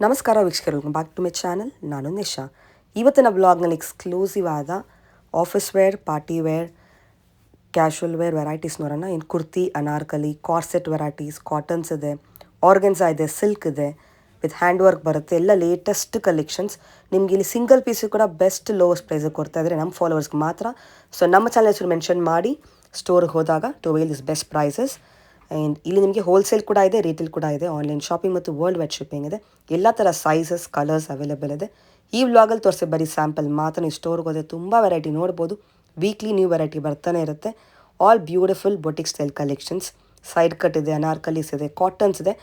ನಮಸ್ಕಾರ ವೀಕ್ಷಕರು, welcome back to my channel. ನಾನು ನಿಶಾ. ಇವತ್ತಿನ ಬ್ಲಾಗ್ನಲ್ಲಿ ಎಕ್ಸ್ಕ್ಲೂಸಿವ್ ಆದ office wear, party wear, casual wear varieties ನೋಡೋಣ. ಇನ್ನು kurti, anarkali, corset varieties, cottons ಇದೆ, ಆರ್ಗೆನ್ಸಾ ಇದೆ, ಸಿಲ್ಕ್ ಇದೆ, ವಿತ್ ಹ್ಯಾಂಡ್ ವರ್ಕ್ ಬರುತ್ತೆ. ಎಲ್ಲ ಲೇಟೆಸ್ಟ್ ಕಲೆಕ್ಷನ್ಸ್. ನಿಮ್ಗೆ ಇಲ್ಲಿ ಸಿಂಗಲ್ ಪೀಸು ಕೂಡ ಬೆಸ್ಟ್ ಲೋವೆಸ್ಟ್ ಪ್ರೈಸಿಗೆ ಕೊಡ್ತಾ ಇದ್ದಾರೆ ನಮ್ಮ ಫಾಲೋವರ್ಸ್ಗೆ ಮಾತ್ರ. ಸೊ ನಮ್ಮ ಚಾನಲ್ ಹೆಸರು ಮೆನ್ಷನ್ ಮಾಡಿ ಸ್ಟೋರ್ಗೆ ಹೋದಾಗ to avail this best prices. And ಇಲ್ಲಿ ನಿಮಗೆ ಹೋಲ್ಸೇಲ್ ಕೂಡ ಇದೆ, ರೀಟೇಲ್ ಕೂಡ ಇದೆ, ಆನ್ಲೈನ್ ಶಾಪಿಂಗ್ ಮತ್ತು ವರ್ಲ್ಡ್ ವೈಡ್ ಶಿಪ್ಪಿಂಗ್ ಇದೆ. ಎಲ್ಲ ಥರ ಸೈಜಸ್, ಕಲರ್ಸ್ ಅವೈಲೇಬಲ್ ಇದೆ. ಈ ವ್ಲಾಗಲ್ಲಿ ತೋರಿಸಿ ಬರೀ ಸ್ಯಾಂಪಲ್ ಮಾತ್ರ. ನೀವು ಸ್ಟೋರ್ಗೆ ಹೋದರೆ ತುಂಬ ವೆರೈಟಿ ನೋಡ್ಬೋದು. ವೀಕ್ಲಿ ನ್ಯೂ ವೆರೈಟಿ ಬರ್ತಾನೆ ಇರುತ್ತೆ. All beautiful boutique style collections. Side cut ಇದೆ, ಅನಾರ್ಕಲೀಸ್ ಇದೆ, ಕಾಟನ್ಸ್ ಇದೆ.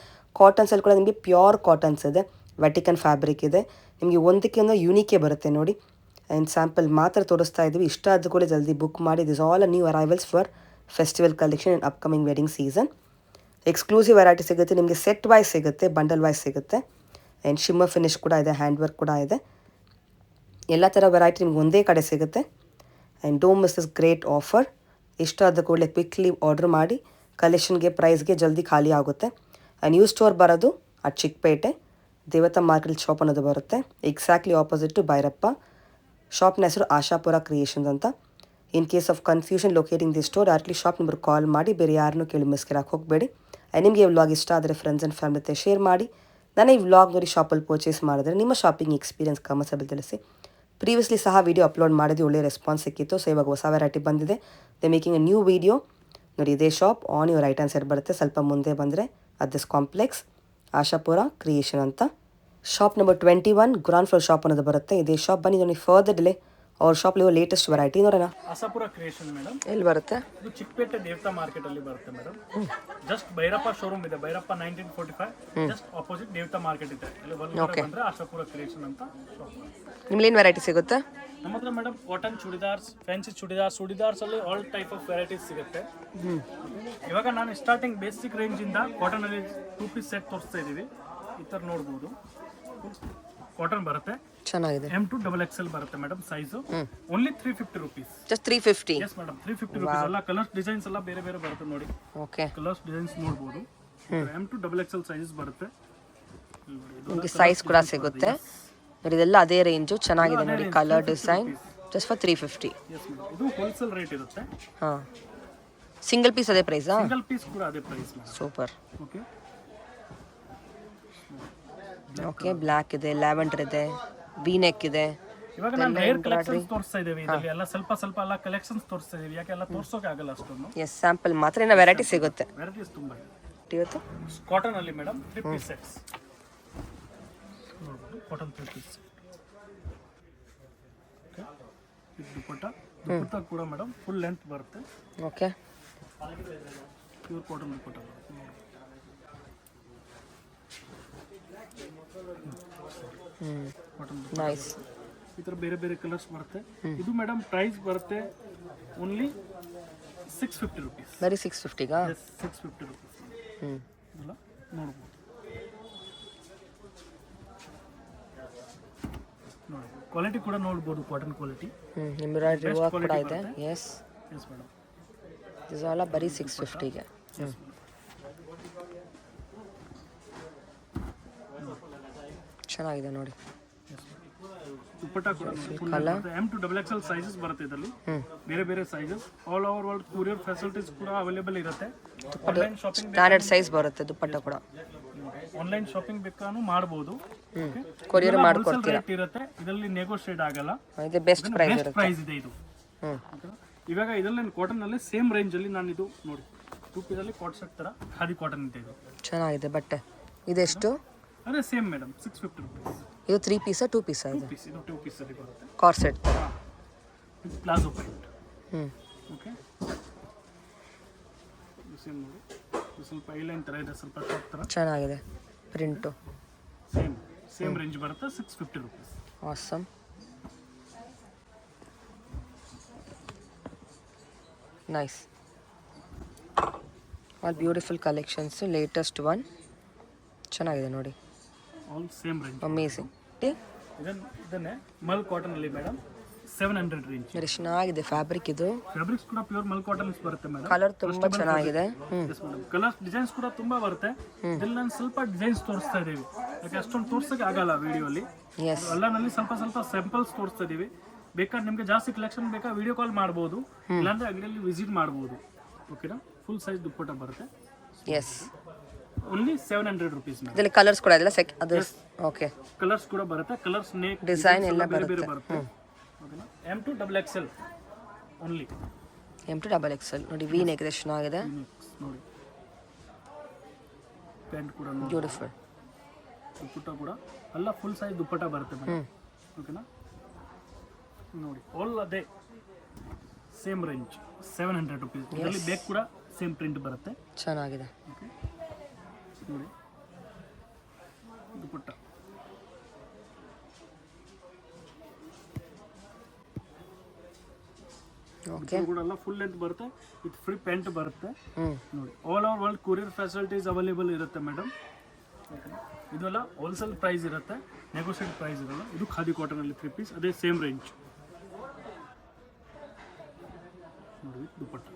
ಕಾಟನ್ಸಲ್ಲಿ ಕೂಡ ನಿಮಗೆ ಪ್ಯೂರ್ ಕಾಟನ್ಸ್ ಇದೆ, ವೆಟಿಕನ್ ಫ್ಯಾಬ್ರಿಕ್ ಇದೆ. ನಿಮಗೆ ಒಂದಕ್ಕೆ ಒಂದು ಯೂನಿಕೇ ಬರುತ್ತೆ ನೋಡಿ. ಆ್ಯಂಡ್ ಸ್ಯಾಂಪಲ್ ಮಾತ್ರ ತೋರಿಸ್ತಾ ಇದ್ದೀವಿ. ಇಷ್ಟ ಆದ ಕೂಡ ಜಲ್ದಿ ಬುಕ್ ಮಾಡಿ. This all a new arrivals for festival collection in upcoming wedding season. Exclusive variety ಸಿಗುತ್ತೆ ನಿಮಗೆ, ಸೆಟ್ ವೈಸ್ ಸಿಗುತ್ತೆ, ಬಂಡಲ್ ವೈಸ್ ಸಿಗುತ್ತೆ. ಆ್ಯಂಡ್ ಶಿಮ್ಮರ್ ಫಿನಿಶ್ ಕೂಡ ಇದೆ, ಹ್ಯಾಂಡ್ ವರ್ಕ್ ಕೂಡ ಇದೆ. ಎಲ್ಲ ಥರ ವೆರೈಟಿ ನಿಮ್ಗೆ ಒಂದೇ ಕಡೆ ಸಿಗುತ್ತೆ. And don't miss this great offer. ಇಷ್ಟ ಆದ ಕೂಡಲೇ ಕ್ವಿಕ್ಲಿ ಆರ್ಡ್ರ್ ಮಾಡಿ. ಕಲೆಕ್ಷನ್ಗೆ ಪ್ರೈಸ್ಗೆ ಜಲ್ದಿ ಖಾಲಿ ಆಗುತ್ತೆ. ನ್ಯೂ ಸ್ಟೋರ್ ಬರೋದು ಅಟ್ ಚಿಕ್ಕಪೇಟೆ ದೇವತಾ ಮಾರ್ಕೆಟ್ ಶಾಪ್ ಅನ್ನೋದು ಬರುತ್ತೆ, ಎಕ್ಸಾಕ್ಟ್ಲಿ ಆಪೋಸಿಟ್ ಟು ಭೈರಪ್ಪ. ಶಾಪ್ನ ಹೆಸರು ಆಶಾಪುರ ಕ್ರಿಯೇಷನ್ಸ್ ಅಂತ. In case of confusion locating the store, directly shop number call ಮಾಡಿ, ಬೇರೆ ಯಾರನ್ನೂ ಕೇಳಿ ಮಿಸ್ಕಿರಾಕ್ ಹೋಗಬೇಡಿ. ನಿಮಗೆ ಈ ವ್ಲಾಗ್ ಇಷ್ಟ ಆದರೆ ಫ್ರೆಂಡ್ಸ್ ಆ್ಯಂಡ್ ಫ್ಯಾಮಿಲಿ ಜೊತೆ ಶೇರ್ ಮಾಡಿ. ನಾನು ಈ ವ್ಲಾಗ್ ನೋಡಿ ಶಾಪಲ್ಲಿ ಪರ್ಚೇಸ್ ಮಾಡಿದ್ರೆ ನಿಮ್ಮ ಶಾಪಿಂಗ್ ಎಕ್ಸ್ಪೀರಿಯನ್ಸ್ ಕಮೆಂಟ್ಸಲ್ಲಿ ತಿಳಿಸಿ. ಪ್ರೀವಿಯಸ್ಲಿ ಸಹ ವೀಡಿಯೋ ಅಪ್ಲೋಡ್ ಮಾಡಿದ್ವಿ, ಒಳ್ಳೆ ರೆಸ್ಪಾನ್ಸ್ ಸಿಕ್ಕಿತ್ತು. ಸೊ ಇವಾಗ ಹೊಸ ವೆರೈಟಿ ಬಂದಿದೆ. They making a new video. ನೋಡಿ, ಇದೇ shop on your right hand side ಬರುತ್ತೆ. ಸ್ವಲ್ಪ ಮುಂದೆ ಬಂದರೆ ದಿಸ್ ಕಾಂಪ್ಲೆಕ್ಸ್ ಆಶಾಪುರ ಕ್ರಿಯೇಷನ್ ಅಂತ. Shop number 21 ground floor shop ಅನ್ನೋದು ಬರುತ್ತೆ. ಇದೇ ಶಾಪ್. ಬನ್ನಿ ನೋಡಿ, ಫರ್ದರ್ ಡಿಲೇ ಅವ್ರ ಶಾಪ್ಲಿ ಲೇಟೆಸ್ಟ್ ವೆರೈಟಿ ನೋಡೋಣ. Ashapura creation madam. ಎಲ್ಲಿ ಬರುತ್ತೆ? ಇದು ಚಿಕ್ಕಪೇಟೆ ದೇವತಾ ಮಾರ್ಕೆಟ್ ಅಲ್ಲಿ ಬರುತ್ತೆ ಮೇಡಮ್. ಜಸ್ಟ್ ಭೈರಪ್ಪ ಶೋರೂಮ್ ಇದೆ, ಭೈರಪ್ಪ 1945 ಜಸ್ಟ್ ಆಪೋಸಿಟ್ ದೇವತಾ ಮಾರ್ಕೆಟ್ ಇದೆ. ಅಲ್ಲಿ ಬಂದ್ರೆ ಆಶಾಪುರ ಕ್ರಿಯೇಷನ್ ಅಂತ ಶಾಪ್. ನಿಮ್ಗೆ ಏನು ವೆರೈಟಿ ಸಿಗುತ್ತೆ ನಮ್ಮ ಹತ್ರ madam? Cotton churidars, fancy churidars ಅಲ್ಲಿ ಆಲ್ ಟೈಪ್ ಆಫ್ ವೆರೈಟೀಸ್ ಸಿಗುತ್ತೆ. ಇವಾಗ ನಾನು ಸ್ಟಾರ್ಟಿಂಗ್ ಬೇಸಿಕ್ ರೇಂಜ್ ಇಂದ ಕಾಟನ್ ಅಲ್ಲಿ 2 ಪೀಸ್ ಸೆಟ್ ತೋರಿಸ್ತಾ ಇದೀವಿ. ಈ ತರ ನೋಡಬಹುದು. ಕಾಟನ್ ಬರುತ್ತೆ, ಚೆನ್ನಾಗಿದೆ. M2 XXL ಬರುತ್ತೆ madam. Size only 350 rupees. Just 350. Yes madam, 350 rupees. ಎಲ್ಲ ಕಲರ್ಸ್ ಡಿಸೈನ್ಸ್ ಎಲ್ಲ ಬೇರೆ ಬೇರೆ ಬರುತ್ತೆ ನೋಡಿ. ಓಕೆ, ಕಲರ್ಸ್ ಡಿಸೈನ್ಸ್ ನೋಡಬಹುದು. M2 XXL ಸೈಜಸ್ ಬರುತ್ತೆ. ನಿಮಗೆ ಸೈಜ್ ಕೂಡ ಸಿಗುತ್ತೆ ನೋಡಿ. ಇದೆಲ್ಲ ಅದೇ ರೇಂಜು, ಚೆನ್ನಾಗಿದೆ ನೋಡಿ. Colour design just for 350. Yes madam, ಇದು ಹೋಲ್ಸೇಲ್ ರೇಟ್ ಇರುತ್ತೆ. ಹಾಂ, ಸಿಂಗಲ್ ಪೀಸ್ ಅದೇ ಪ್ರೈಸಾ? ಸಿಂಗಲ್ ಪೀಸ್ ಕೂಡ ಅದೇ price madam. Super. Okay okay, black ಇದೆ, ಲ್ಯಾವೆಂಡರ್ ಇದೆ, ವಿ ನೆಕ್ ಇದೆ. ಇವಾಗ ನಾನು ಹೇರ್ ಕಲೆಕ್ಷನ್ಸ್ ತೋರಿಸ್ತಾ ಇದ್ದೀವಿ. ಇದರಲ್ಲಿ ಎಲ್ಲ ಸ್ವಲ್ಪ ಎಲ್ಲ ಕಲೆಕ್ಷನ್ಸ್ ತೋರಿಸ್ತಾ ಇದೀವಿ. ಯಾಕೆ ಎಲ್ಲ ತೋರ್ಸೋಕೆ ಆಗಲ್ಲ ಅಷ್ಟೊಂದು. ಎಸ್, ಸ್ಯಾಂಪಲ್ ಮಾತ್ರ. ಇನ್ನು ವೆರೈಟಿ ಸಿಗುತ್ತೆ. ವೆರೈಟೀಸ್ ತುಂಬಾ ಇದೆ ಇವತ್ತು. ಕಾಟನ್ ಅಲ್ಲಿ ಮೇಡಮ್ 3 ಪೀಸ್ ಸೆಟ್ಸ್ ನೋಡಬಹುದು. Cotton 3 piece set. ಓಕೆ, ಇದು ದುಪಟ್ಟ ಕೂಡ ಮೇಡಮ್ ಫುಲ್ ಲೆಂತ್ ಬರುತ್ತೆ. ಓಕೆ, ಪ್ಯೂರ್ ಕಾಟನ್ ದುಪಟ್ಟ ಬರುತ್ತೆ. ನೈಸ್. ಈ ತರ ಬೇರೆ ಬೇರೆ ಕಲರ್ಸ್ ಬರುತ್ತೆ. ಇದು ಮೇಡಮ್ ಪ್ರೈಸ್ ಬರುತ್ತೆ ಓನ್ಲಿ 650 rupees. ಬರೀ 650ಗಾ? 650 rupees. ಇದೆಲ್ಲ ನೋಡ್ಬೋದು. ಕ್ವಾಲಿಟಿ ಕೂಡ ನೋಡ್ಬೋದು, ಕಾಟನ್ ಕ್ವಾಲಿಟಿ. ಎಂಬ್ರಾಯ್ಡ್ರಿ ವರ್ಕ್ ಕೂಡ ಇದೆ. Yes yes madam, this all ಬರೀ 650ಗೆ. ಚೆನ್ನಾಗಿದೆ ನೋಡಿ. ದುಪಟ್ಟ ಕೂಡ M2 XXL ಸೈಜಸ್ ಬರುತ್ತೆ ಇದರಲ್ಲಿ. ಬೇರೆ ಬೇರೆ sizes, all over world courier facilities ಕೂಡ ಅವೈಲೇಬಲ್ ಇರುತ್ತೆ. ಆನ್ಲೈನ್ ಶಾಪಿಂಗ್ ಸ್ಟ್ಯಾಂಡರ್ಡ್ ಸೈಜ್ ಬರುತ್ತೆ ದುಪಟ್ಟ ಕೂಡ. ಆನ್ಲೈನ್ ಶಾಪಿಂಗ್ ಬೇಕಾನು ಮಾಡಬಹುದು. ಕೊರಿಯರ್ ಮಾಡ್ಕೊಡ್ತೀರಾ? ಇರುತ್ತೆ, ಇದರಲ್ಲಿ ನೆಗೋಷಿಯೇಟ್ ಆಗಲ್ಲ. ಇದು ಬೆಸ್ಟ್ ಪ್ರೈಸ್ ಇರುತ್ತೆ. ಪ್ರೈಸ್ ಇದೆ ಇದು. ಇವಾಗ ಇದರಲ್ಲಿ ಕಾಟನ್ ಅಲ್ಲಿ ಸೇಮ್ ರೇಂಜ್ ಅಲ್ಲಿ ನಾನು ಇದು ನೋಡಿ 2 ಪೀಸ್ ಅಲ್ಲಿ ಕಾಟ್ ಸೆಟ್ ತರ ಖಾದಿ ಕಾಟನ್ ಇದೆ. ಇದು ಚೆನ್ನಾಗಿದೆ ಬಟ್ಟೆ. ಇದೆಷ್ಟು? ಅದೇ ಸೇಮ್ ಮೇಡಮ್, 650 rupees. ಇದು 3 ಪೀಸಾ 2 ಪೀಸಾ? ಇದು 2 ಪೀಸ್ ಅಲ್ಲಿ ಬರುತ್ತೆ. ಕಾರ್ಸೆಟ್ ತರ. ಇದು ಪ್ಲಾಜೋ ಪ್ರಿಂಟ್. ಓಕೆ, ಸೇಮ್ ನೋಡಿ. ಸ್ವಲ್ಪ ಐಲೈನ್ ತರ ಇದೆ, ಸ್ವಲ್ಪ ಟಾಪ್ ತರ ಚೆನ್ನಾಗಿದೆ ಪ್ರಿಂಟು. ಸೇಮ್ ರೇಂಜ್ ಬರುತ್ತೆ, 650 rupees. Awesome. Nice. All beautiful collections, latest one. ಚೆನ್ನಾಗಿದೆ ನೋಡಿ. All same range. ಅಮೇಜಿಂಗ್. ಇದನ್ನೇ ಮಲ್ ಕಾಟನ್ ಅಲ್ಲಿ ಮೇಡಮ್ 700 ರೇಂಜ್. ನೋಡಿ ಚೆನ್ನಾಗಿದೆ ಫ್ಯಾಬ್ರಿಕ್ ಇದು. ಫ್ಯಾಬ್ರಿಕ್ಸ್ ಕೂಡ ಪ್ಯೂರ್ ಮಲ್ ಕಾಟನ್ಸ್ ಬರುತ್ತೆ ಮೇಡಮ್. ಕಲರ್ ತುಂಬಾ ಚೆನ್ನಾಗಿದೆ. ಕಲರ್ಸ್ ಡಿಸೈನ್ಸ್ ಕೂಡ ತುಂಬಾ ಬರುತ್ತೆ. ಇದ್ರಲ್ಲಿ ನಾನು ಸ್ವಲ್ಪ ಡಿಸೈನ್ಸ್ ತೋರಿಸ್ತಾ ಇದೀವಿ, ಯಾಕೆ ಅಷ್ಟೊಂದು ತೋರ್ಸಕ್ಕೆ ಆಗಲ್ಲ ವಿಡಿಯೋಲಿ. ಎಲ್ಲನಲ್ಲಿ ಸ್ವಲ್ಪ ಸ್ವಲ್ಪ ಸ್ಯಾಂಪಲ್ಸ್ ತೋರಿಸ್ತಾ ಇದೀವಿ. ಬೇಕಾದ್ರೆ ನಿಮ್ಗೆ ಜಾಸ್ತಿ ಕಲೆಕ್ಷನ್ ಬೇಕಾ ವಿಡಿಯೋ ಕಾಲ್ ಮಾಡ್ಬೋದು, ಇಲ್ಲಾಂದ್ರೆ ಅಂಗಡಿಯಲ್ಲಿ ವಿಸಿಟ್ ಮಾಡ್ಬೋದು. ಓಕೆನಾ? ಫುಲ್ ಸೈಜ್ ದುಪ್ಪಟ್ಟ ಬರುತ್ತೆ. Yes, only 700 rupees. ಇದರಲ್ಲಿ ಕಲರ್ಸ್ ಕೂಡ ಇದೆಲ್ಲ ಅದು. ಓಕೆ, ಕಲರ್ಸ್ ಕೂಡ ಬರುತ್ತೆ. ಕಲರ್ಸ್ ನೇಕ್ ಡಿಸೈನ್ ಎಲ್ಲ ಬೇರೆ ಬೇರೆ ಬರುತ್ತೆ. ಓಕೆನಾ? M2 XXL only. M2 XXL ನೋಡಿ, ವಿ ನೆಕ್ ಇದೆ, ಚೆನ್ನಾಗಿದೆ ನೋಡಿ. ಪ್ಯಾಂಟ್ ಕೂಡ ಬ್ಯೂಟಿಫುಲ್. ದುಪ್ಪಟ್ಟ ಕೂಡ ಎಲ್ಲ ಫುಲ್ ಸೈಜ್ ದುಪ್ಪಟ್ಟ ಬರುತ್ತೆ ಮೇಡಮ್. ಓಕೆನಾ? ನೋಡಿ, ಆಲ್ ಅದೇ ಸೇಮ್ ರೇಂಜ್ 700 ರುಪೀಸ್. ಇದರಲ್ಲಿ ಬೇಕ್ ಕೂಡ ಸೇಮ್ ಪ್ರಿಂಟ್ ಬರುತ್ತೆ. ಚೆನ್ನಾಗಿದೆ. ಓಕೆ ನೋಡಿ, ದುಪ್ಪಟ್ಟ ಓಕೆ ಕೂಡ ಎಲ್ಲ ಫುಲ್ ಲೆಂತ್ ಬರುತ್ತೆ. ವಿತ್ ಫ್ರೀ ಪ್ಯಾಂಟ್ ಬರುತ್ತೆ. ನೋಡಿ, all over world courier facilities available ಇರುತ್ತೆ ಮೇಡಮ್. ಇದೆಲ್ಲ ಹೋಲ್ಸೇಲ್ ಪ್ರೈಸ್ ಇರುತ್ತೆ, ನೆಗೋಷಿಯೇಟ್ ಪ್ರೈಸ್ ಇರಲ್ಲ. ಇದು ಖಾದಿ ಕಾಟನ್ ಅಲ್ಲಿ 3 ಪೀಸ್, ಅದೇ ಸೇಮ್ ರೇಂಜ್. ನೋಡಿ, ದುಪ್ಪಟ್ಟ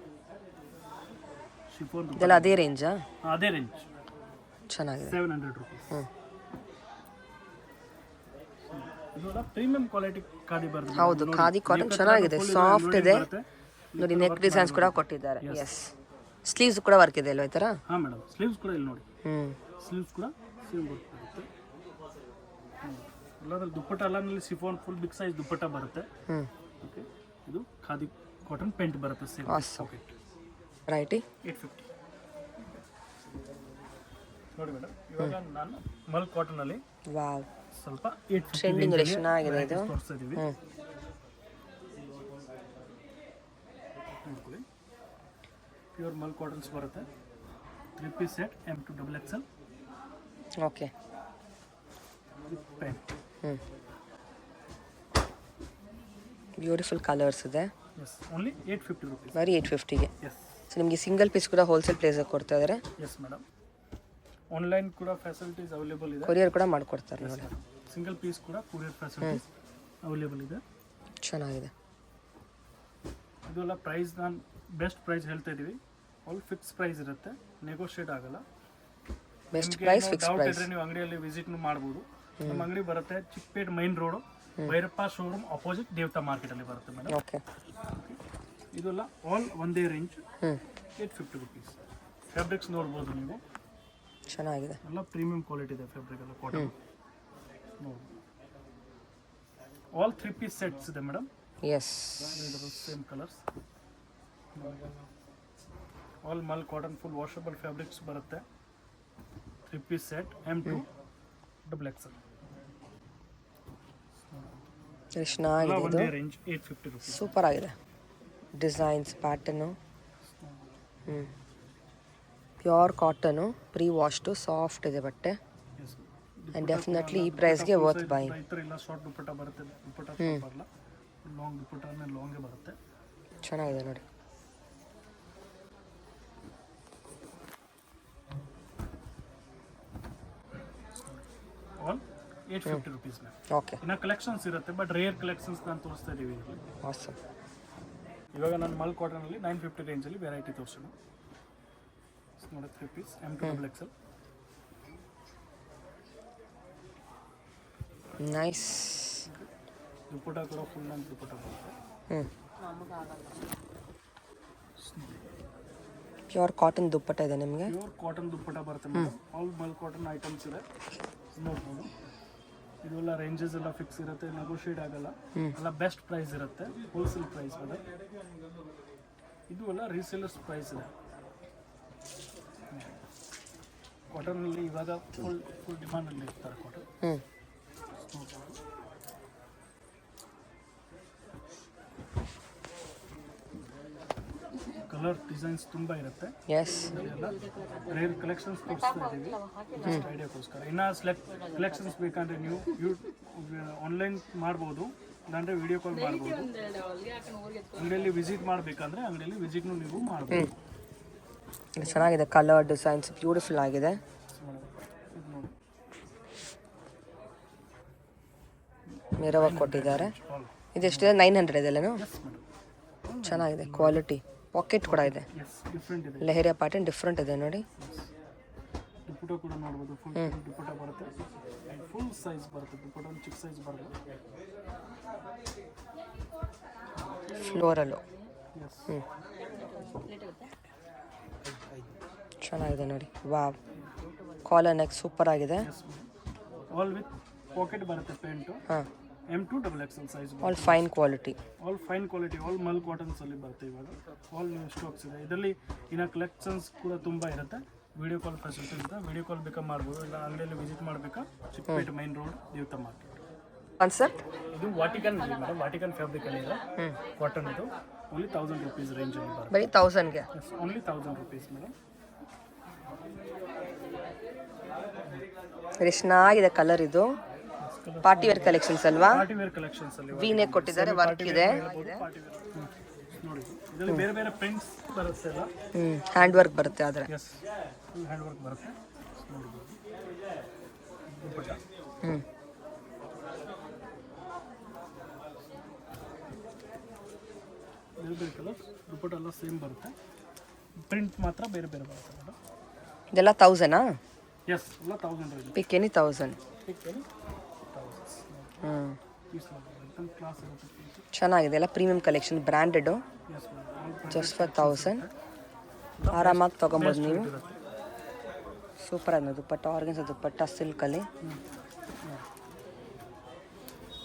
ಶಿಫಾನ್ ಇದೆಲ್ಲ ಅದೇ ರೇಂಜಾ? ಅದೇ ರೇಂಜ್, ಚೆನ್ನಾಗಿದೆ. 700 ರುಪೀಸ್. ಇದೆಲ್ಲ ಪ್ರೀಮಿಯಂ ಕ್ವಾಲಿಟಿ ಖಾದಿ ಬರುತ್ತೆ. ಹೌದು, ಖಾದಿ ಕಾಟನ್ ಚೆನ್ನಾಗಿದೆ, ಸಾಫ್ಟ್ ಇದೆ. ನೋಡಿ, ನೆಕ್ ಡಿಸೈನ್ಸ್ ಕೂಡ ಕೊಟ್ಟಿದ್ದಾರೆ. ಎಸ್, ಸ್ಲೀವ್ಸ್ ಕೂಡ ವರ್ಕ್ ಇದೆ ಅಲ್ವಾ ಈ ತರ? ಹಾ ಮೇಡಮ್, ಸ್ಲೀವ್ಸ್ ಕೂಡ ಇಲ್ಲಿ ನೋಡಿ. ಸ್ಲೀವ್ಸ್ ಕೂಡ ಸೇಮ್ ವರ್ಕ್ ಬರುತ್ತೆ. ಎಲ್ಲಾದ್ರಲ್ಲಿ ದುಪ್ಪಟ್ಟ ಎಲ್ಲನಲ್ಲಿ chiffon full big size dupatta ಬರುತ್ತೆ. ಓಕೆ, ಇದು ಖಾದಿ ಕಾಟನ್ ಪೆಂಟ್ ಬರುತ್ತೆ. ಸೇಮ್ ಪಾಕೆಟ್ ರೈಟಿ 850. ನೋಡಿ ಮೇಡಮ್, ಇವಾಗ ನಾನು ಮಲ್ ಕಾಟನ್ ಅಲ್ಲಿ ವಾವ್ ಸ್ವಲ್ಪ 850 ಟ್ರೆಂಡಿಂಗ್ ಚೆನ್ನಾಗಿದೆ ಇದು. ತೋರಿಸ್ತಾ ಇದೀವಿ. ಪ್ಯೂರ್ ಮಲ್ ಕಾಟನ್ಸ್ ಬರುತ್ತೆ. 3 piece set, M2 XXL. Okay, pant beautiful colours ಇದೆ. Yes, only 850 rupees. ಬರೀ 850ಗೆ. ಎಸ್, ಸೊ ನಿಮಗೆ ಸಿಂಗಲ್ ಪೀಸ್ ಕೂಡ ಹೋಲ್ಸೇಲ್ ಪ್ರೈಸ್ ಕೊಡ್ತಾ ಇದ್ದಾರೆ. Yes madam. ಆನ್ಲೈನ್ ಕೂಡ ಫೆಸಿಲಿಟೀಸ್ ಅವೈಲೇಬಲ್ ಇದೆ. ಕೊರಿಯರ್ ಕೂಡ ಮಾಡ್ಕೊಡ್ತಾರೆ ನೋಡಿ. ಸಿಂಗಲ್ ಪೀಸ್ ಕೂಡ ಕೊರಿಯರ್ ಫೆಸಿಲಿಟೀಸ್ ಅವೈಲೇಬಲ್ ಇದೆ. ಚೆನ್ನಾಗಿದೆ. ಇದೆಲ್ಲ ಪ್ರೈಸ್ ನಾನು ಬೆಸ್ಟ್ ಪ್ರೈಸ್ ಹೇಳ್ತಾ ಇದೀವಿ. ಆಲ್ ಫಿಕ್ಸ್ ಪ್ರೈಸ್ ಇರುತ್ತೆ, ನೆಗೋಷಿಯೇಟ್ ಆಗಲ್ಲ. ಬೆಸ್ಟ್ ಪ್ರೈಸ್, ಫಿಕ್ಸ್ ಡೌಟ್ ಪ್ರೈಸ್. ಇದ್ರೆ ನೀವು ಅಂಗಡಿಯಲ್ಲಿ ವಿಸಿಟ್ ಮಾಡ್ಬೋದು. ನಮ್ಮ ಅಂಗಡಿ ಬರುತ್ತೆ Chickpet main road, Bhairappa showroom opposite Devatha market ಅಲ್ಲಿ ಬರುತ್ತೆ ಮೇಡಮ್. ಓಕೆ, ಇದೆಲ್ಲ ಆಲ್ ಒಂದೇ ರೇಂಜ್, 850 ರುಪೀಸ್. ಫ್ಯಾಬ್ರಿಕ್ಸ್ ನೋಡ್ಬೋದು ನೀವು, ಚೆನ್ನಾಗಿದೆ. ಎಲ್ಲ ಪ್ರೀಮಿಯಂ ಕ್ವಾಲಿಟಿ ಇದೆ ಫ್ಯಾಬ್ರಿಕ್ ಎಲ್ಲ, ಕಾಟನ್. ಆಲ್ 3 ಪೀಸ್ ಸೆಟ್ಸ್ ಇದೆ madam. Yes, same colours. All mul cotton full washable fabrics ಬರುತ್ತೆ. 3 ಪೀಸ್ ಸೆಟ್, M2 XXL. ಚೆನ್ನಾಗಿದೆ ಇದು. ಒಂದೇ ರೇಂಜ್ 850 ರುಪೀಸ್. ಸೂಪರ್ ಆಗಿದೆ designs, pattern. Pure cotton, prewashed, soft ಇದೆ ಬಟ್ಟೆ. ಆ್ಯಂಡ್ ಡೆಫಿನೆಟ್ಲಿ ಈ ಪ್ರೈಸ್ಗೆ ವರ್ತ್ ಬೈ. ಈ ಥರ ಎಲ್ಲ ಶಾರ್ಟ್ ದುಪ್ಪಟ್ಟ ಬರುತ್ತೆ, ದುಪ್ಪಟ್ಟ ಬರಲ್ಲ, ಲಾಂಗ್ ದುಪ್ಪಟ್ಟ ಅಂದರೆ ಲಾಂಗೇ ಬರುತ್ತೆ. ಚೆನ್ನಾಗಿದೆ ನೋಡಿ. All 850 rupees. ಓಕೆ, ಇನ್ನು ಕಲೆಕ್ಷನ್ಸ್ ಇರುತ್ತೆ, ಬಟ್ ರೇರ್ ಕಲೆಕ್ಷನ್ಸ್ ನಾನು ತೋರಿಸ್ತಾ ಇದ್ದೀವಿ ಇದರಲ್ಲಿ. ಆಸಮ್. ಇವಾಗ ನಾನು ಮಲ್ ಕಾಟನಲ್ಲಿ 950 ರೇಂಜಲ್ಲಿ ವೆರೈಟಿ ತೋರಿಸೋಣ. ನೋಡಿ, 3 ಪೀಸ್, M2 XXL. ನೈಸ್. ದುಪ್ಪಟ್ಟ ಕೂಡ ಫುಲ್ ಲೆಂತ್ ದುಪ್ಪಟ್ಟ ಬರುತ್ತೆ. ಪ್ಯೂರ್ ಕಾಟನ್ ದುಪ್ಪಟ್ಟ ಇದೆ ನಿಮಗೆ. ಪ್ಯೂರ್ ಕಾಟನ್ ದುಪ್ಪಟ್ಟ ಬರುತ್ತೆ madam. All mul cotton items ಇದೆ, ನೋಡ್ಬೋದು. ಇದೆಲ್ಲ ರೇಂಜಸ್ ಎಲ್ಲ ಫಿಕ್ಸ್ ಇರುತ್ತೆ, ನೆಗೋಷಿಯೇಟ್ ಆಗಲ್ಲ. ಎಲ್ಲ ಬೆಸ್ಟ್ ಪ್ರೈಸ್ ಇರುತ್ತೆ, ಹೋಲ್ಸೇಲ್ ಪ್ರೈಸ್ ಇದೆ. ಇದು ಎಲ್ಲ ರೀಸೇಲರ್ಸ್ ಪ್ರೈಸ್ ಇದೆ. ಕಾಟನಲ್ಲಿ ಇವಾಗ ಫುಲ್ ಡಿಮಾಂಡಲ್ಲಿ ಇರ್ತಾರೆ ಕಾಟನ್. ಕಲರ್ ಡಿಸೈನ್ಸ್ ತುಂಬ ಇರುತ್ತೆ. ಎಸ್, ಎಲ್ಲ ರೇರ್ ಕಲೆಕ್ಷನ್ಸ್ ತೋರಿಸ್ತಾ ಇದ್ದೀವಿ ಜಸ್ಟ್ ಐಡಿಯಾಗೋಸ್ಕರ. ಇನ್ನು ಕಲೆಕ್ಷನ್ಸ್ ಬೇಕಂದರೆ ನೀವು ಆನ್ಲೈನ್ ಮಾಡ್ಬೋದು, ಇಲ್ಲಾಂದರೆ ವಿಡಿಯೋ ಕಾಲ್ ಮಾಡ್ಬೋದು. ಅಂಗಡಿಯಲ್ಲಿ ವಿಸಿಟ್ ಮಾಡಬೇಕಂದ್ರೆ ಅಂಗಡಿಯಲ್ಲಿ ವಿಸಿಟ್ನು ನೀವು ಮಾಡ್ಬೋದು. ಚೆನ್ನಾಗಿದೆ ಕಲರ್ ಡಿಸೈನ್ಸ್, ಬ್ಯೂಟಿಫುಲ್ ಆಗಿದೆ. ಮಿರರ್ ವರ್ಕ್ ಕೊಟ್ಟಿದ್ದಾರೆ. ಇದೆಷ್ಟಿದೆ 900 ಇದೆಲ್ಲನು ಎಸ್ ಮೇಡಮ್. ಚೆನ್ನಾಗಿದೆ ಕ್ವಾಲಿಟಿ ಪಾಕೆಟ್ ಕೂಡ ಇದೆ ಎಸ್ ಡಿಫ್ರೆಂಟ್ ಇದೆ. ಲೆಹರಿಯಾ ಪ್ಯಾಟರ್ನ್ ಡಿಫ್ರೆಂಟ್ ಇದೆ ನೋಡಿ ದುಪ್ಪಟ ಕೂಡ ನೋಡ್ಬೋದು. ಫುಲ್ ದುಪ್ಪಟ ಬರುತ್ತೆ, ಫುಲ್ ಸೈಜ್ ಬರುತ್ತೆ. ದುಪ್ಪಟ ಒಂದು ಚಿಕ್ಕ ಸೈಜ್ ಬರುತ್ತೆ. ಫ್ಲೋರಲ್ಲು ಎಸ್ ಚೆನ್ನಾಗಿದೆ ನೋಡಿ ವಾವ್ ಕಾಲರ್ ನೆಕ್ ಸೂಪರ್ ಆಗಿದೆ ಎಸ್ ಆಲ್ ವಿತ್ ಪಾಕೆಟ್ ಬರುತ್ತೆ. ಪ್ಯಾಂಟು ಹಾಂ M2 XXL size. All fine quality all fine quality, all ಮಲ್ ಕಾಟನ್ಸ್ ಅಲ್ಲಿ ಬರುತ್ತೆ. ಇವಾಗ ಆಲ್ ನ್ಯೂ ಸ್ಟಾಕ್ಸ್ ಇದೆ. ಇದರಲ್ಲಿ ಇನ್ನು ಕಲೆಕ್ಷನ್ಸ್ ಕೂಡ ತುಂಬ ಇರುತ್ತೆ. ವಿಡಿಯೋ ಕಾಲ್ ಫೆಸಿಲಿಟಿ ಇದೆ. ವಿಡಿಯೋ ಕಾಲ್ ಬೇಕಾ ಮಾಡ್ಬೋದು, ಇಲ್ಲ ಅಂಗಡಿಯಲ್ಲಿ ವಿಸಿಟ್ ಮಾಡಬೇಕಾ ಚಿಕ್ಕಪೇಟೆ ಮೈನ್ ರೋಡ್ ದೇವತಾ ಮಾರ್ಕೆಟ್. ಕಾನ್ಸೆಪ್ಟ್ ಇದು ವಾಟಿಕನ್ ಇದೆ ಮೇಡಮ್. ವಾಟಿಕನ್ ಫ್ಯಾಬ್ರಿಕ್ ಅಲ್ಲಿ ಇದೆ. ಕಾಟನ್ ಇದು ಓನ್ಲಿ 1000 rupees ರೇಂಜ್ ಅಲ್ಲಿ ಬರುತ್ತೆ. ಬರೀ 1000ಗೆ ಓನ್ಲಿ 1000 rupees ಮೇಡಮ್. ವೆರಿ ಚೆನ್ನಾಗಿದೆ ಕಲರ್ ಇದು ಪಾರ್ಟಿ ವೇರ್ ಕಲೆಕ್ಷನ್ಸ್ ಅಲ್ವಾ ಪಾರ್ಟಿ ವೇರ್ ಕಲೆಕ್ಷನ್ಸ್ ಅಲ್ಲಿ ವಿ ನೆಕ್ ಕೊಟ್ಟಿದ್ದಾರೆ ವರ್ಕ್ ಇದೆ ಪಾರ್ಟಿ ವೇರ್ ನೋಡಿ. ಇದರಲ್ಲಿ ಬೇರೆ ಬೇರೆ ಪ್ರಿಂಟ್ಸ್ ಬರುತ್ತೆ ಅಲ್ಲ. ಹ್ಯಾಂಡ್ ವರ್ಕ್ ಬರುತ್ತೆ ಆದರೆ ಎಸ್ ಫುಲ್ ಹ್ಯಾಂಡ್ ವರ್ಕ್ ಬರುತ್ತೆ. ನೋಡ್ಬೋದು ದುಪ್ಪಟ್ಟ. ಬೇರೆ ಬೇರೆ ಕಲರ್ಸ್ ದುಪ್ಪಟ್ಟ ಎಲ್ಲ ಸೇಮ್ ಬರುತ್ತೆ. ಪ್ರಿಂಟ್ ಮಾತ್ರ ಬೇರೆ ಬೇರೆ ಬರುತ್ತೆ ಮೇಡಮ್. ಇದೆಲ್ಲ 1000ನಾ ಎಸ್ ಎಲ್ಲ 1000 ರೇಂಜ್. ಪಿಕ್ ಎನಿ 1000 एकदम क्लास ಇರುತ್ತೆ. ಚೆನ್ನಾಗಿದೆ ಎಲ್ಲ premium collection branded yes madam. Just for 1000 ಆರಾಮಾಗಿ ತೊಗೊಬೋದು ನೀವು. ಸೂಪರ್ ಆಗಿದೆ ದುಪ್ಪಟ್ಟ ಆರ್ಗನ್ಸ್ ದುಪ್ಪಟ್ಟ ಸಿಲ್ಕಲ್ಲಿ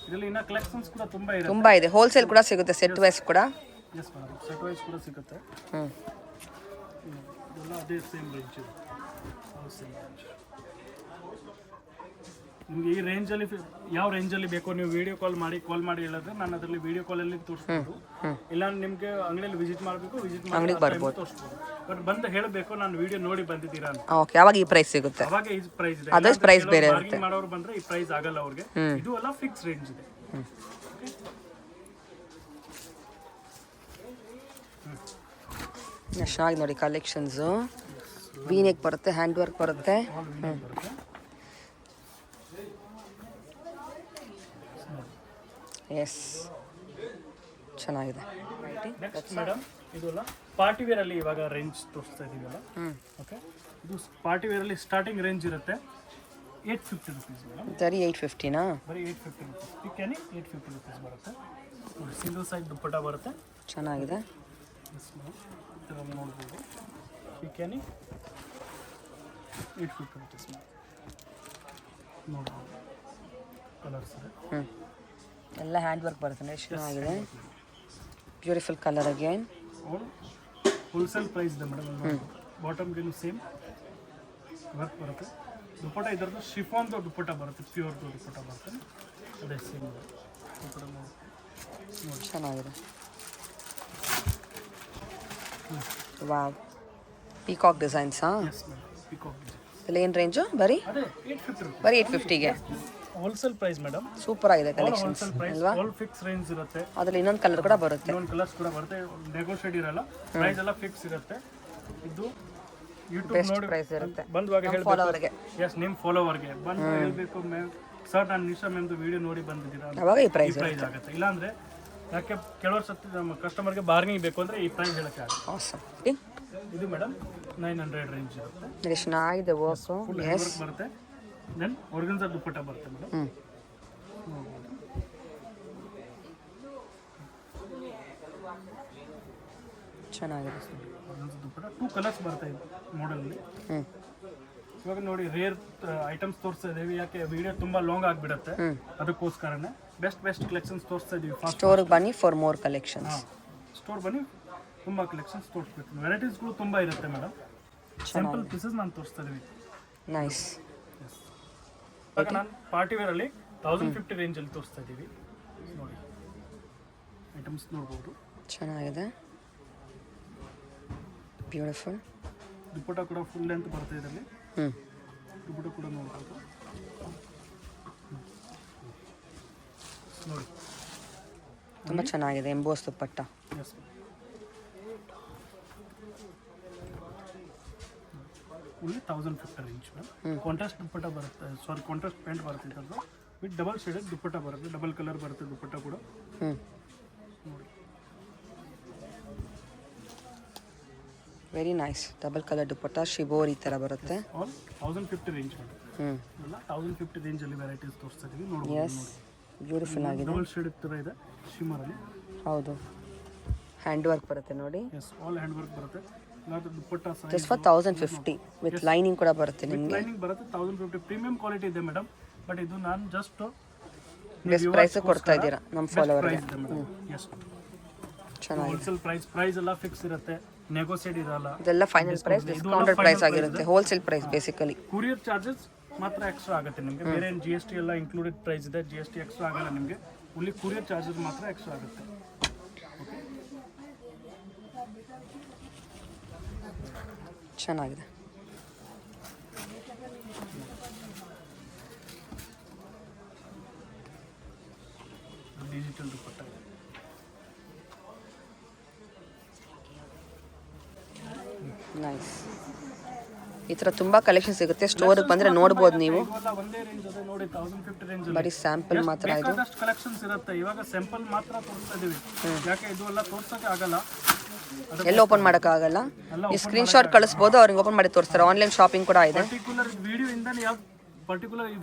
ಇದರಲ್ಲಿ ಇನ್ನ ಕಲೆಕ್ಷನ್ಸ್ ಕೂಡ ತುಂಬ ಇದೆ. ತುಂಬ ಇದೆ ಹೋಲ್ಸೇಲ್ ಕೂಡ ಸಿಗುತ್ತೆ ಸೆಟ್ ವೈಸ್ ಕೂಡ. ಎಸ್ ಮೇಡಮ್ ಸೆಟ್ ವೈಸ್ ಕೂಡ ಸಿಗುತ್ತೆ. ಇದೆಲ್ಲ ಅದೇ ಸೇಮ್ ರೇಂಜ್ ಇದೆ. Same range. ನಿಮಗೆ ಈ ರೇಂಜಲ್ಲಿ ಯಾವ ರೇಂಜಲ್ಲಿ ಬೇಕೋ ನೀವು ವಿಡಿಯೋ ಕಾಲ್ ಮಾಡಿ ಹೇಳಿದ್ರೆ ನಾನು ಅದರಲ್ಲಿ ವಿಡಿಯೋ ಕಾಲಲ್ಲಿ ತೋರಿಸ್ಬೋದು. ಇಲ್ಲ ನಿಮಗೆ ಅಂಗಡಿಯಲ್ಲಿ ವಿಸಿಟ್ ಮಾಡಬೇಕು, ವಿಸಿಟ್ ಮಾಡಿ ತೋರಿಸ್ಬೋದು. ಬಟ್ ಬಂದು ಹೇಳಬೇಕು ನಾನು ವಿಡಿಯೋ ನೋಡಿ ಬಂದಿದ್ದೀರಾ ಅಂತ. ಓಕೆ ಅವಾಗ ಈ ಪ್ರೈಸ್ ಸಿಗುತ್ತೆ. ಅವಾಗ ಈ ಪ್ರೈಸ್ ಇದೆ. ಅದಷ್ಟು ಪ್ರೈಸ್ ಬೇರೆ ಇರುತ್ತೆ. ಮಾಡೋರು ಬಂದ್ರೆ ಈ ಪ್ರೈಸ್ ಆಗಲ್ಲ ಅವ್ರಿಗೆ. ಇದು ಎಲ್ಲ ಫಿಕ್ಸ್ ರೇಂಜ್ ಇದೆ. ಚೆನ್ನಾಗಿ ನೋಡಿ ಕಲೆಕ್ಷನ್ಸು ವಿ ನೆಕ್ ಬರುತ್ತೆ ಹ್ಯಾಂಡ್ ವರ್ಕ್ ಬರುತ್ತೆ. ಎಸ್ ಚೆನ್ನಾಗಿದೆ. ನೆಕ್ಸ್ಟ್ ಮೇಡಮ್ ಇದು ಅಲ್ಲ ಪಾರ್ಟಿ ವೇರ್ ಅಲ್ಲಿ ಇವಾಗ ರೇಂಜ್ ತೋರಿಸ್ತಾ ಇದೀವಲ್ಲ. ಓಕೆ ಇದು ಪಾರ್ಟಿ ವೇರ್ ಅಲ್ಲಿ ಸ್ಟಾರ್ಟಿಂಗ್ ರೇಂಜ್ ಇರುತ್ತೆ 850 rupees ಮೇಡಮ್. ಬರೀ 850ನಾ ಬರೀ 850 rupees. ಪಿಕ್ಕೇನಿ 850 rupees ಬರುತ್ತೆ. ಸಿಂಗಲ್ ಸೈಡ್ ದುಪ್ಪಟ್ಟ ಬರುತ್ತೆ. ಚೆನ್ನಾಗಿದೆ. ಎಸ್ ಮೇಡಮ್ ಇದರಲ್ಲಿ ನೋಡ್ಬೋದು. ಪಿಕ್ಕೇನಿ 850 rupees ನೋಡ್ಬೋದು. ಕಲರ್ಸ್ ಇದೆ. ಎಲ್ಲ ಹ್ಯಾಂಡ್ ವರ್ಕ್ ಬರುತ್ತೆ ಎಷ್ಟು ಚೆನ್ನಾಗಿದೆ. Beautiful colour again. Wholesale price ಇದೆ ಮೇಡಮ್. ಬಾಟಮ್ಗೆ ಸೇಮ್ ವರ್ಕ್ ಬರುತ್ತೆ. ದುಪ್ಪಟ್ಟ ಇದರದ್ದು ಶಿಫಾನ್ದು ದುಪ್ಪಟ್ಟ ಬರುತ್ತೆ, ಪ್ಯೂರ್ದು ದುಪ್ಪಟ್ಟ ಬರುತ್ತೆ. ಅದೇ ಸೇಮ್ ದುಪ್ಪಟ್ಟ ನೋಡಿ ಚೆನ್ನಾಗಿದೆ. ವಾವ್ ಪೀಕಾಕ್ ಡಿಸೈನ್ಸಾ? Yes madam peacock design. ಇಲ್ಲಿ ಏನು ರೇಂಜು? ಬರೀ ಅದೇ 850 rupees. ಬರೀ 850ಗೆ ಹೋಲ್ಸೇಲ್ ಪ್ರೈಸ್ ಮೇಡಮ್. ಸೂಪರ್ ಆಗಿದೆ ಕಲೆಕ್ಷನ್ಸ್ ಹೋಲ್ಸೇಲ್ ಪ್ರೈಸ್ ಅಲ್ವಾ? ಆಲ್ ಫಿಕ್ಸ್ ರೇಂಜ್ ಇರುತ್ತೆ. ಅದ್ರಲ್ಲಿ ಇನ್ನೊಂದು ಕಲರ್ ಕೂಡ ಬರುತ್ತೆ. ಇನ್ನೊಂದು ಕಲರ್ಸ್ ಕೂಡ ಬರುತ್ತೆ. ನೆಗೋಷಿಯೇಟ್ ಇರಲ್ಲ. ಪ್ರೈಸ್ ಎಲ್ಲ ಫಿಕ್ಸ್ ಇರುತ್ತೆ. ಇದು ಯೂಟ್ಯೂಬ್ ನೋಡಿ ಪ್ರೈಸ್ ಇರುತ್ತೆ. ಬಂದುವಾಗ ಫಾಲೋವರ್ಗೆ ಹೇಳಬೇಕು. ಎಸ್ ನಿಮ್ಮ ಫಾಲೋವರ್ಗೆ ಬಂದು ಹೇಳಬೇಕು ಮ್ಯಾಮ್ ಸರ್ ನಾನು ನಿಶಾ ಮ್ಯಾಮ್ದು ವಿಡಿಯೋ ನೋಡಿ ಬಂದಿದ್ದೀರಾ ಅಂತ. ಅವಾಗ ಈ ಪ್ರೈಸ್ ಆಗುತ್ತೆ. ಇಲ್ಲಾಂದ್ರೆ ಯಾಕೆ ಕೆಲವರು ಸತಿ ನಮ್ಮ ಕಸ್ಟಮರ್ಗೆ ಬಾರ್ಗಿಂಗ್ ಬೇಕು ಅಂದರೆ ಈ ಪ್ರೈಸ್ ಹೇಳಕ್ಕೆ ಆಗುತ್ತೆ. ಆಸಮ್. ಇದು ಮೇಡಮ್ 900 ರೇಂಜ್ ಇರುತ್ತೆ. ಇದು ಚೆನ್ನಾಗಿದೆ ವರ್ಕು. ಫುಲ್ ಎಸ್ ವರ್ಕ್ ಬರುತ್ತೆ. ದೆನ್ ಆರ್ಗನ್ಸಾ ದುಪ್ಪಟ್ಟ ಬರುತ್ತೆ ಮೇಡಮ್. ಚೆನ್ನಾಗಿದೆ. ಆರ್ಗನ್ಸಾ ದುಪ್ಪಟ್ಟ 2 ಕಲರ್ಸ್ ಬರುತ್ತೆ ಈ ಮಾಡಲಲ್ಲಿ. ಇವಾಗ ನೋಡಿ ರೇರ್ ಐಟಮ್ಸ್ ತೋರಿಸ್ತಾ ಇದ್ದೀವಿ. ಯಾಕೆ ವಿಡಿಯೋ ತುಂಬ ಲಾಂಗ್ ಆಗಿಬಿಡುತ್ತೆ, ಅದಕ್ಕೋಸ್ಕರನೇ ಬೆಸ್ಟ್ ಕಲೆಕ್ಷನ್ಸ್ ತೋರಿಸ್ತಾ ಇದ್ದೀವಿ. ಫಾಸ್ಟ್ ಸ್ಟೋರ್ಗೆ ಬನ್ನಿ ಫಾರ್ ಮೋರ್ ಕಲೆಕ್ಷನ್ಸ್. ಸ್ಟೋರ್ ಬನ್ನಿ ತುಂಬ ಕಲೆಕ್ಷನ್ಸ್ ತೋರಿಸ್ಬೇಕು. ವೆರೈಟೀಸ್ಗಳು ತುಂಬ ಇರುತ್ತೆ ಮೇಡಮ್. ಸಿಂಪಲ್ ಪೀಸಸ್ ನಾನು ತೋರಿಸ್ತಾ ಇದ್ದೀವಿ. ನೈಸ್. ಇವಾಗ ನಾನು ಪಾರ್ಟಿ ವೇರಲ್ಲಿ 1050 ರೇಂಜಲ್ಲಿ ತೋರಿಸ್ತಾ ಇದ್ದೀವಿ. ನೋಡಿ ಐಟಮ್ಸ್ ನೋಡ್ಬೋದು. ಚೆನ್ನಾಗಿದೆ. ಬ್ಯೂಟಿಫುಲ್. ದುಪ್ಪಟ್ಟ ಕೂಡ ಫುಲ್ ಲೆಂತ್ ಬರುತ್ತೆ ಇದರಲ್ಲಿ. ದುಪ್ಪಟ್ಟ ಕೂಡ ನೋಡ್ಬೋದು. ನೋಡಿ ತುಂಬ ಚೆನ್ನಾಗಿದೆ emboss dupatta. Yes fully 1050 range. Contrast dupatta ಬರುತ್ತೆ, ಸಾರಿ ಕಾಂಟ್ರಾಸ್ಟ್ ಪ್ಯಾಂಟ್ ಬರುತ್ತೆ ಇದರದ್ದು ವಿತ್ ಡಬಲ್ ಶೇಡೆಡ್ ದುಪ್ಪಟ್ಟ ಬರುತ್ತೆ, ಡಬಲ್ ಕಲರ್ ಬರುತ್ತೆ ದುಪ್ಪಟ್ಟ ಕೂಡ. ನೋಡಿ ವೆರಿ ನೈಸ್. ಡಬಲ್ ಕಲರ್ ದುಪ್ಪಟ್ಟ ಶಿಬೋರಿ ಈ ಥರ ಬರುತ್ತೆ. All 1050 range madam. ಎಲ್ಲ 1050 ರೇಂಜಲ್ಲಿ ವೆರೈಟೀಸ್ ತೋರಿಸ್ತಾ ಇದೀವಿ. ನೋಡಿ ಎಸ್, ಬ್ಯೂಟಿಫುಲ್ ಆಗಿದೆ. ಡಬಲ್ ಶೇಡ್ ಥರ ಇದೆ ಶಿಮ್ಮರಲ್ಲಿ. ಹೌದು, ಹ್ಯಾಂಡ್ ವರ್ಕ್ ಬರುತ್ತೆ ನೋಡಿ. ಎಸ್, ಆಲ್ ಹ್ಯಾಂಡ್ ವರ್ಕ್ ಬರುತ್ತೆ. ಇಲ್ಲಾಂದ್ರೆ dupatta just for 1050 with lining ಕೂಡ ಬರುತ್ತೆ ನಿಮಗೆ. ಲೈನಿಂಗ್ ಬರುತ್ತೆ 1050. ಪ್ರೀಮಿಯಂ ಕ್ವಾಲಿಟಿ ಇದೆ ಮೇಡಮ್. ಬಟ್ ಇದು ನಾನು ಜಸ್ಟ್ ಬೆಸ್ಟ್ ಪ್ರೈಸ್ ಕೊಡ್ತಾ ಇದ್ದೀರಾ ನಮ್ಮ ಫಾಲೋವರ್ಗೆ. ಎಸ್, ಚೆನ್ನಾಗಿದೆ. ಹೋಲ್ಸೇಲ್ ಪ್ರೈಸ್ ಎಲ್ಲ ಫಿಕ್ಸ್ ಇರುತ್ತೆ, ನೆಗೋಸಿಯೇಟ್ ಇರಲ್ಲ. ಇದೆಲ್ಲ ಫೈನಲ್ ಪ್ರೈಸ್, ಡಿಸ್ಕೌಂಟೆಡ್ ಪ್ರೈಸ್ ಆಗಿರುತ್ತೆ. Wholesale price basically. Courier charges ಮಾತ್ರ ಎಕ್ಸ್ಟ್ರಾ ಆಗುತ್ತೆ ನಿಮಗೆ. ಬೇರೆ ಏನು GST ಎಲ್ಲ ಇನ್ಕ್ಲೂಡೆಡ್ ಪ್ರೈಸ್ ಇದೆ, GST ಎಕ್ಸ್ಟ್ರಾ ಆಗಲ್ಲ ನಿಮಗೆ. ಓನ್ಲಿ ಕೊರಿಯರ್ ಚಾರ್ಜಸ್ ಮಾತ್ರ ಎಕ್ಸ್ಟ್ರಾ ಆಗುತ್ತೆ. ಚೆನ್ನಾಗಿದೆ. ಡಿಜಿಟಲ್ ದುಪ್ಪಟ್ಟ ಇದೆ. ನೈಸ್. ಈ ಥರ ತುಂಬ ಕಲೆಕ್ಷನ್ ಸಿಗುತ್ತೆ. ಸ್ಟೋರಿಗೆ ಬಂದರೆ ನೋಡ್ಬೋದು ನೀವು. ಇವೆಲ್ಲ ಒಂದೇ ರೇಂಜ್ ಇದೆ ನೋಡಿ, 1050 ರೇಂಜ್. ಬರೀ ಸ್ಯಾಂಪಲ್ ಮಾತ್ರ ಇದು. ಬೇಕಾದಷ್ಟು ಕಲೆಕ್ಷನ್ಸ್ ಇರುತ್ತೆ. ಇವಾಗ ಸ್ಯಾಂಪಲ್ ಮಾತ್ರ ತೋರಿಸ್ತಾ ಇದೀವಿ, ಯಾಕೆ ಇದು ಎಲ್ಲ ತೋರ್ಸಕ್ಕೆ ಆಗಲ್ಲ. ಎಲ್ಲ ಓಪನ್ ಮಾಡೋಕ್ಕಾಗಲ್ಲ. ಈ ಸ್ಕ್ರೀನ್ ಶಾಟ್ ಕಳಿಸ್ಬೋದು, ಅವ್ರಿಗೆ ಓಪನ್ ಮಾಡಿ ತೋರಿಸ್ತಾರೆ. ಆನ್ಲೈನ್ ಶಾಪಿಂಗ್ ಕೂಡ ಇದೆ. ಪರ್ಟಿಕ್ಯುಲರ್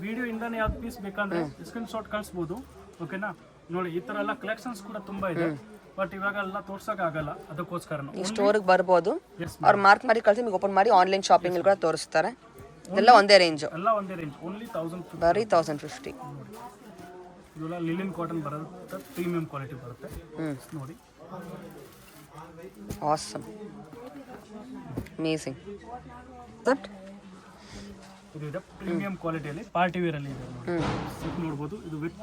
ವಿಡಿಯೋ ಇಂದಾನೆ ಯಾವ್ದು ಪೀಸ್ ಬೇಕಂದ್ರೆ ಸ್ಕ್ರೀನ್ ಶಾಟ್ ಕಳಿಸ್ಬೋದು. ಓಕೆನಾ? ನೋಡಿ ಈ ತರ ಎಲ್ಲ ಕಲೆಕ್ಷನ್ಸ್ ಕೂಡ ತುಂಬಾ ಇದೆ. ಬಟ್ ಇವಾಗ ಎಲ್ಲ ತೋರ್ಸಕ್ ಆಗಲ್ಲ, ಅದಕ್ಕೋಸ್ಕರ ಈ ಸ್ಟೋರಿಗೆ ಬರ್ಬೋದು. ಅವ್ರು ಮಾರ್ಕ್ ಮಾಡಿ ಕಳಿಸಿ ನಿಮಗೆ ಓಪನ್ ಮಾಡಿ ಆನ್ಲೈನ್ ಶಾಪಿಂಗ್ ಕೂಡ ತೋರಿಸ್ತಾರೆ. ಎಲ್ಲ ಒಂದೇ ರೇಂಜ್. ಎಲ್ಲ ಒಂದೇ ರೇಂಜ್, ಓನ್ಲಿ 1050. ಬರೀ 1050. ಇದೆಲ್ಲ ಲಿಲಿನ್ ಕಾಟನ್ ಬರುತ್ತೆ, ಪ್ರೀಮಿಯಂ ಕ್ವಾಲಿಟಿ ಬರುತ್ತೆ. ನೋಡಿ ಆಸಮ್, ಅಮೇಜಿಂಗ್. ದಟ್ ಇದು ಇದೆ ಪ್ರೀಮಿಯಂ ಕ್ವಾಲಿಟಿಯಲ್ಲಿ, ಪಾರ್ಟಿ ವೇರ್ ಅಲ್ಲಿ ಇದೆ. ನೋಡಬಹುದು, ಇದು ವಿತ್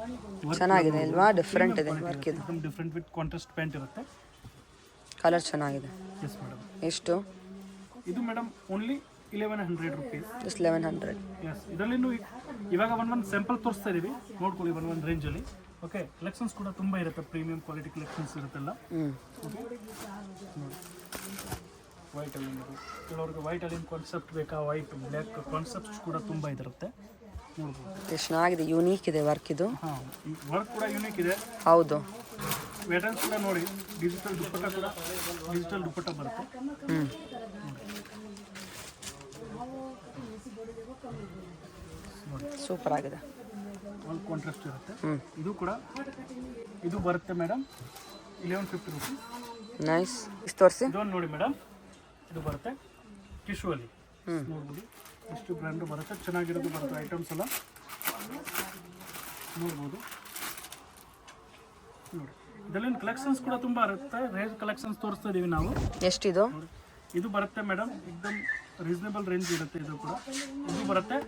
ಚೆನ್ನಾಗಿದೆ ಅಲ್ವಾ? ಡಿಫ್ರೆಂಟ್ ಇದೆ ವರ್ಕ್. ಇದು ಡಿಫ್ರೆಂಟ್ ವಿತ್ ಕಾಂಟ್ರಾಸ್ಟ್ ಪ್ಯಾಂಟ್ ಇರುತ್ತೆ. ಕಲರ್ ಚೆನ್ನಾಗಿದೆ. Yes madam. ಎಷ್ಟು ಇದು madam? Only 1100 rupees. Just 1100. Yes, ಇದರಲ್ಲಿ ಇವಾಗ ಒಂದೊಂದು ಸ್ಯಾಂಪಲ್ ತೋರಿಸ್ತಾ ಇದೀವಿ, ನೋಡ್ಕೊಳ್ಳಿ ಒಂದೊಂದು ರೇಂಜಲ್ಲಿ. ಓಕೆ, ಕಲೆಕ್ಷನ್ಸ್ ಕೂಡ ತುಂಬ ಇರುತ್ತೆ, ಪ್ರೀಮಿಯಂ ಕ್ವಾಲಿಟಿ ಕಲೆಕ್ಷನ್ಸ್ ಇರುತ್ತೆಲ್ಲ. ವೈಟಲ್ಲಿ ಕೆಲವ್ರಿಗೆ ವೈಟಲ್ಲಿ ಕಾನ್ಸೆಪ್ಟ್ ಬೇಕಾ, ವೈಟ್ ಬ್ಲ್ಯಾಕ್ ಕಾನ್ಸೆಪ್ಟ್ಸ್ ಕೂಡ ತುಂಬ ಇದಿರುತ್ತೆ. ನೋಡ್ಬೋದು ಎಷ್ಟು ಚೆನ್ನಾಗಿದೆ, ಯೂನೀಕ್ ಇದೆ ವರ್ಕ್ ಇದು. ಹಾಂ, ವರ್ಕ್ ಕೂಡ ಯೂನಿಕ್ ಇದೆ. ಹೌದು. ಪ್ಯಾಟರ್ನ್ಸ್ ಕೂಡ ನೋಡಿ, ಡಿಜಿಟಲ್ ದುಪ್ಪಟ್ಟ ಕೂಡ ಡಿಜಿಟಲ್ ದುಪ್ಪಟ್ಟ ಬರುತ್ತೆ. ಸೂಪರ್ ಆಗಿದೆ. ಆಲ್ ಕಾಂಟ್ರಾಸ್ಟ್ ಇರುತ್ತೆ. ಇದು ಕೂಡ ಇದು ಬರುತ್ತೆ ಮೇಡಮ್ 1150 rupees. ನೈಸ್. ಇಷ್ಟು ತೋರಿಸಿ. ಇದೊಂದು ನೋಡಿ ಮೇಡಮ್, ಇದು ಬರುತ್ತೆ ಟಿಶ್ಯೂ ಅಲ್ಲಿ. ನೋಡ್ಬೋದು ಎಷ್ಟು ಬ್ರ್ಯಾಂಡು ಬರುತ್ತೆ, ಚೆನ್ನಾಗಿರೋದು ಬರುತ್ತೆ ಐಟಮ್ಸ್ ಎಲ್ಲ. ನೋಡ್ಬೋದು ನೋಡಿ, ಇದರಲ್ಲಿ ಕಲೆಕ್ಷನ್ಸ್ ಕೂಡ ತುಂಬ ಇರುತ್ತೆ. ರೇಂಜ್ ಕಲೆಕ್ಷನ್ಸ್ ತೋರಿಸ್ತಾ ಇದೀವಿ ನಾವು. ಎಷ್ಟಿದು? ಇದು ಬರುತ್ತೆ ಮೇಡಮ್, ಎಕ್ದಮ್ ರೀಸನೇಬಲ್ ರೇಂಜ್ ಇರುತ್ತೆ. ಇದು ಕೂಡ ಇದು ಬರುತ್ತೆ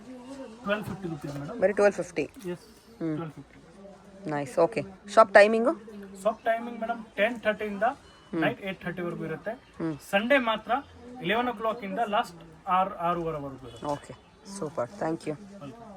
1250 rupees ಮೇಡಮ್. ಬರೀ 1250. Yes, 1250. Nice. Okay, shop timing? Shop timing madam 10:30 ಇಂದ ನೈಟ್ 8:30 ವರೆಗೂ ಇರುತ್ತೆ. ಸಂಡೇ ಮಾತ್ರ 11 o'clock ಇಂದ ಲಾಸ್ಟ್ 6:30 ವರೆಗೂ ಇರುತ್ತೆ. Okay, super. Thank you. Welcome.